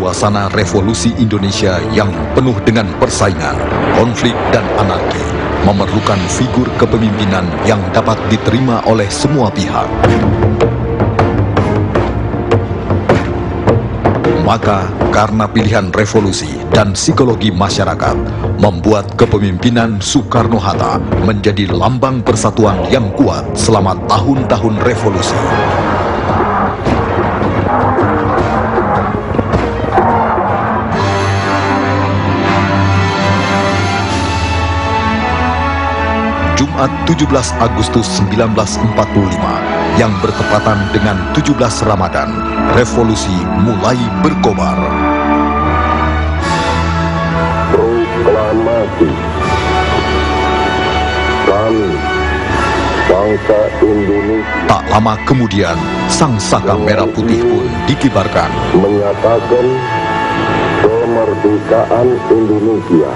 suasana revolusi Indonesia yang penuh dengan persaingan, konflik, dan anarki memerlukan figur kepemimpinan yang dapat diterima oleh semua pihak. Maka, karena pilihan revolusi dan psikologi masyarakat, membuat kepemimpinan Soekarno-Hatta menjadi lambang persatuan yang kuat selama tahun-tahun revolusi. Jumat 17 Agustus 1945 yang bertepatan dengan 17 Ramadan, revolusi mulai berkobar. Proklamasi. Kami, bangsa Indonesia, Tak lama kemudian, sang saka merah putih pun dikibarkan. menyatakan kemerdekaan Indonesia.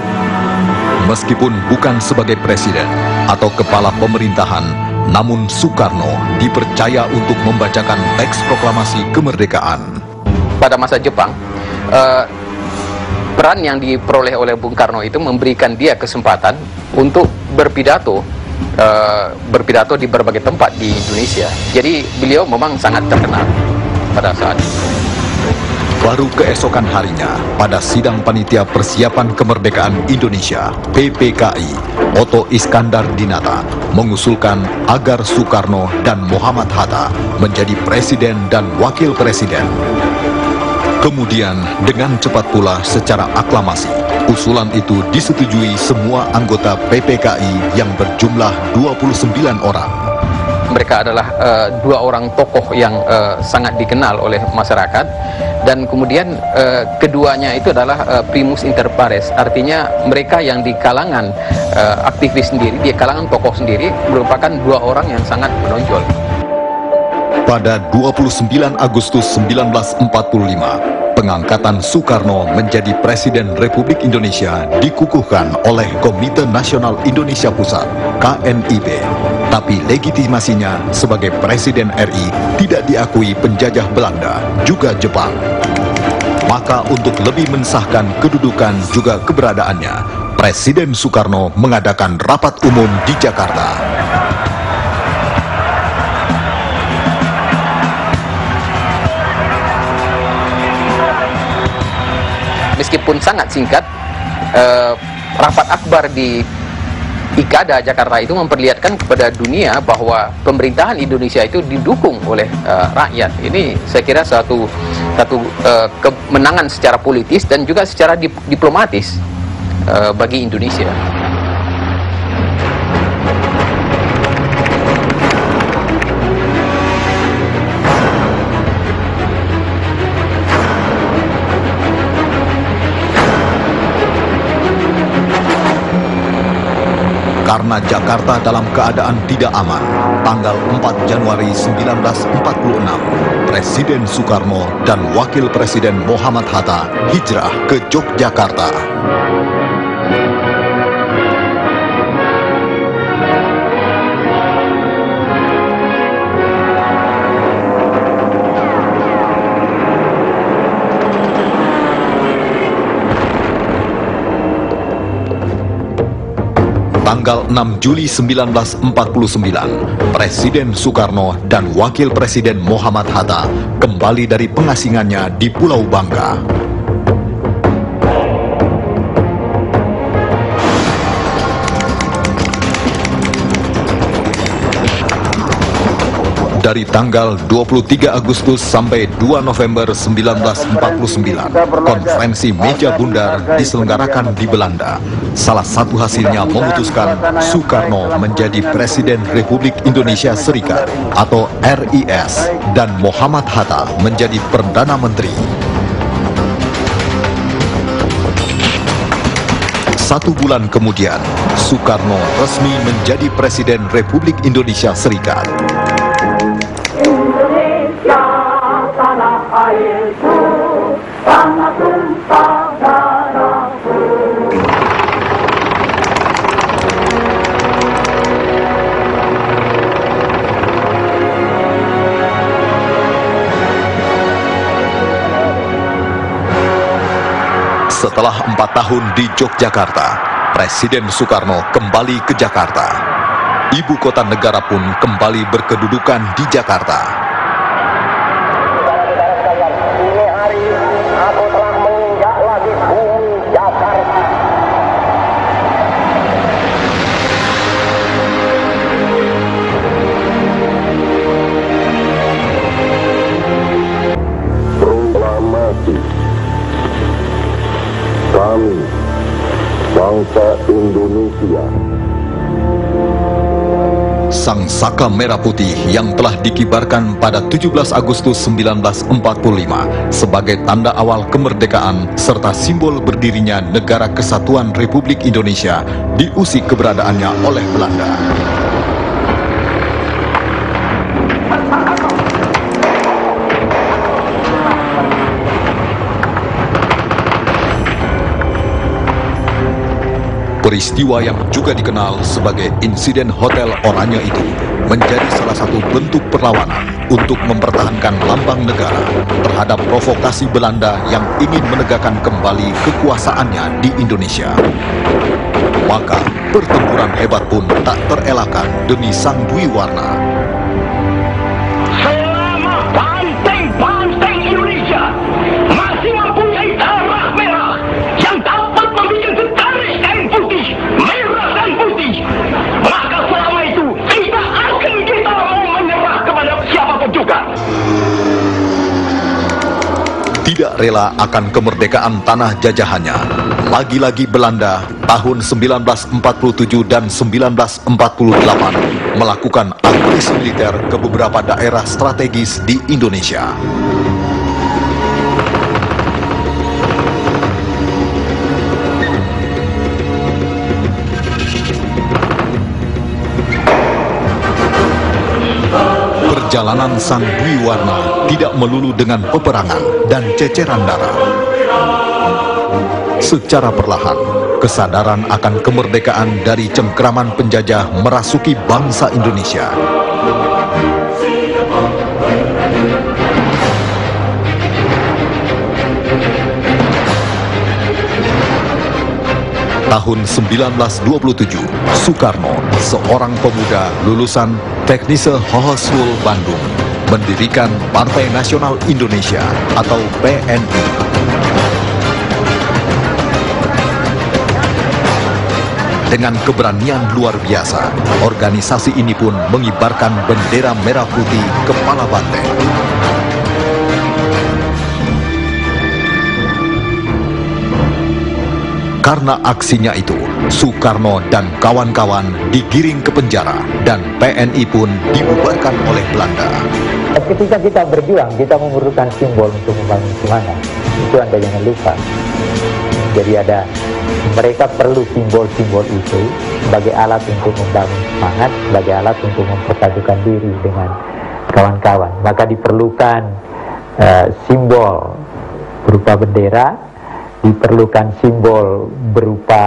Meskipun bukan sebagai presiden atau kepala pemerintahan, namun Soekarno dipercaya untuk membacakan teks proklamasi kemerdekaan. Pada masa Jepang, peran yang diperoleh oleh Bung Karno itu memberikan dia kesempatan untuk berpidato di berbagai tempat di Indonesia. Jadi beliau memang sangat terkenal pada saat itu. Baru keesokan harinya, pada sidang panitia persiapan kemerdekaan Indonesia (PPKI), Otto Iskandar Dinata mengusulkan agar Soekarno dan Muhammad Hatta menjadi presiden dan wakil presiden. Kemudian, dengan cepat pula secara aklamasi, usulan itu disetujui semua anggota PPKI yang berjumlah 29 orang. Mereka adalah dua orang tokoh yang sangat dikenal oleh masyarakat, dan kemudian keduanya itu adalah primus inter pares, artinya mereka yang di kalangan aktivis sendiri, di kalangan tokoh sendiri merupakan dua orang yang sangat menonjol. Pada 29 Agustus 1945, pengangkatan Soekarno menjadi Presiden Republik Indonesia dikukuhkan oleh Komite Nasional Indonesia Pusat (KNIP). Tapi legitimasinya sebagai Presiden RI tidak diakui penjajah Belanda, juga Jepang. Maka untuk lebih mensahkan kedudukan juga keberadaannya, Presiden Soekarno mengadakan rapat umum di Jakarta. Meskipun sangat singkat, rapat akbar di IKADA Jakarta itu memperlihatkan kepada dunia bahwa pemerintahan Indonesia itu didukung oleh rakyat. Ini saya kira satu kemenangan secara politis dan juga secara diplomatis bagi Indonesia. Karena Jakarta dalam keadaan tidak aman, tanggal 4 Januari 1946, Presiden Soekarno dan Wakil Presiden Muhammad Hatta hijrah ke Yogyakarta. Tanggal 6 Juli 1949, Presiden Soekarno dan Wakil Presiden Muhammad Hatta kembali dari pengasingannya di Pulau Bangka. Dari tanggal 23 Agustus sampai 2 November 1949, konferensi meja bundar diselenggarakan di Belanda. Salah satu hasilnya memutuskan Soekarno menjadi Presiden Republik Indonesia Serikat atau RIS dan Muhammad Hatta menjadi Perdana Menteri. 1 bulan kemudian, Soekarno resmi menjadi Presiden Republik Indonesia Serikat. Indonesia, tanah airku, tanah tumpah darahku. Setelah 4 tahun di Yogyakarta, Presiden Soekarno kembali ke Jakarta. Ibu kota negara pun kembali berkedudukan di Jakarta. Ini hari aku telah menginjak lagi bumi Jakarta. Proklamasi. Kami, bangsa Indonesia. Sang Saka Merah Putih yang telah dikibarkan pada 17 Agustus 1945 sebagai tanda awal kemerdekaan serta simbol berdirinya Negara Kesatuan Republik Indonesia diusik keberadaannya oleh Belanda. Peristiwa yang juga dikenal sebagai insiden Hotel Oranye itu menjadi salah satu bentuk perlawanan untuk mempertahankan lambang negara terhadap provokasi Belanda yang ingin menegakkan kembali kekuasaannya di Indonesia. Maka pertempuran hebat pun tak terelakkan demi Sang Dwi Warna. Selama banteng-banteng Indonesia masih mempunyai darah merah yang dapat membuat setaris kain putih, merah dan putih, maka selama itu tidak akan kita mau menyerah kepada siapapun juga. Tidak rela akan kemerdekaan tanah jajahannya, lagi-lagi Belanda tahun 1947 dan 1948 melakukan agresi militer ke beberapa daerah strategis di Indonesia. Perjalanan Sang Dwi Warna tidak melulu dengan peperangan dan ceceran darah. Secara perlahan, kesadaran akan kemerdekaan dari cengkraman penjajah merasuki bangsa Indonesia. Tahun 1927, Soekarno, seorang pemuda lulusan Teknische Hogeschool Bandung, mendirikan Partai Nasional Indonesia atau PNI. Dengan keberanian luar biasa, organisasi ini pun mengibarkan bendera merah putih kepala banteng. Karena aksinya itu, Soekarno dan kawan-kawan digiring ke penjara dan PNI pun dibubarkan oleh Belanda. Ketika kita berjuang, kita memerlukan simbol untuk membangun semangat. Itu Anda jangan lupa. Jadi mereka perlu simbol-simbol itu sebagai alat untuk membangun semangat, sebagai alat untuk mempertadukan diri dengan kawan-kawan. Maka diperlukan simbol berupa bendera, diperlukan simbol berupa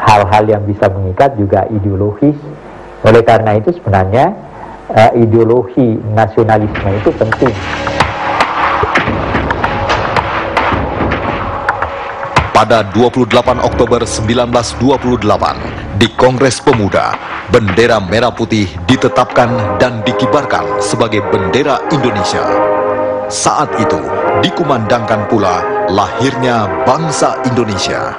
hal-hal yang bisa mengikat, juga ideologis. Oleh karena itu sebenarnya ideologi nasionalisme itu penting. Pada 28 Oktober 1928, di Kongres Pemuda, bendera merah putih ditetapkan dan dikibarkan sebagai bendera Indonesia. Saat itu, dikumandangkan pula lahirnya bangsa Indonesia.